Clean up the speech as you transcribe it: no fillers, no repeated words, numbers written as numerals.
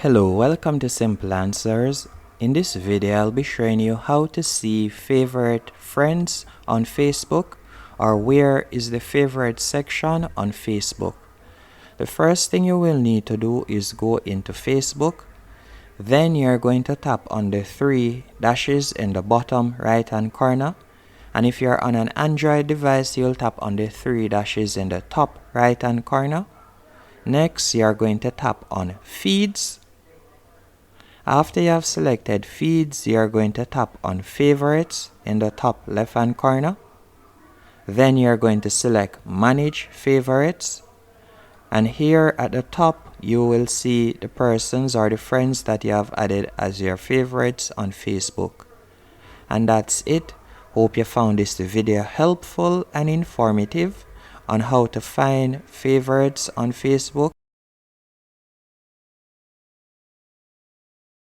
Hello, welcome to Simple Answers. In this video, I'll be showing you how to see favorite friends on Facebook or where is the favorite section on Facebook. The first thing you will need to do is go into Facebook. Then you're going to tap on the three dashes in the bottom right hand corner. And if you're on an Android device, you'll tap on the three dashes in the top right hand corner. Next, you're going to tap on Feeds. After you have selected Feeds, you are going to tap on Favorites in the top left hand corner. Then you are going to select Manage Favorites. And here at the top, you will see the persons or the friends that you have added as your favorites on Facebook. And that's it. Hope you found this video helpful and informative on how to find favorites on Facebook.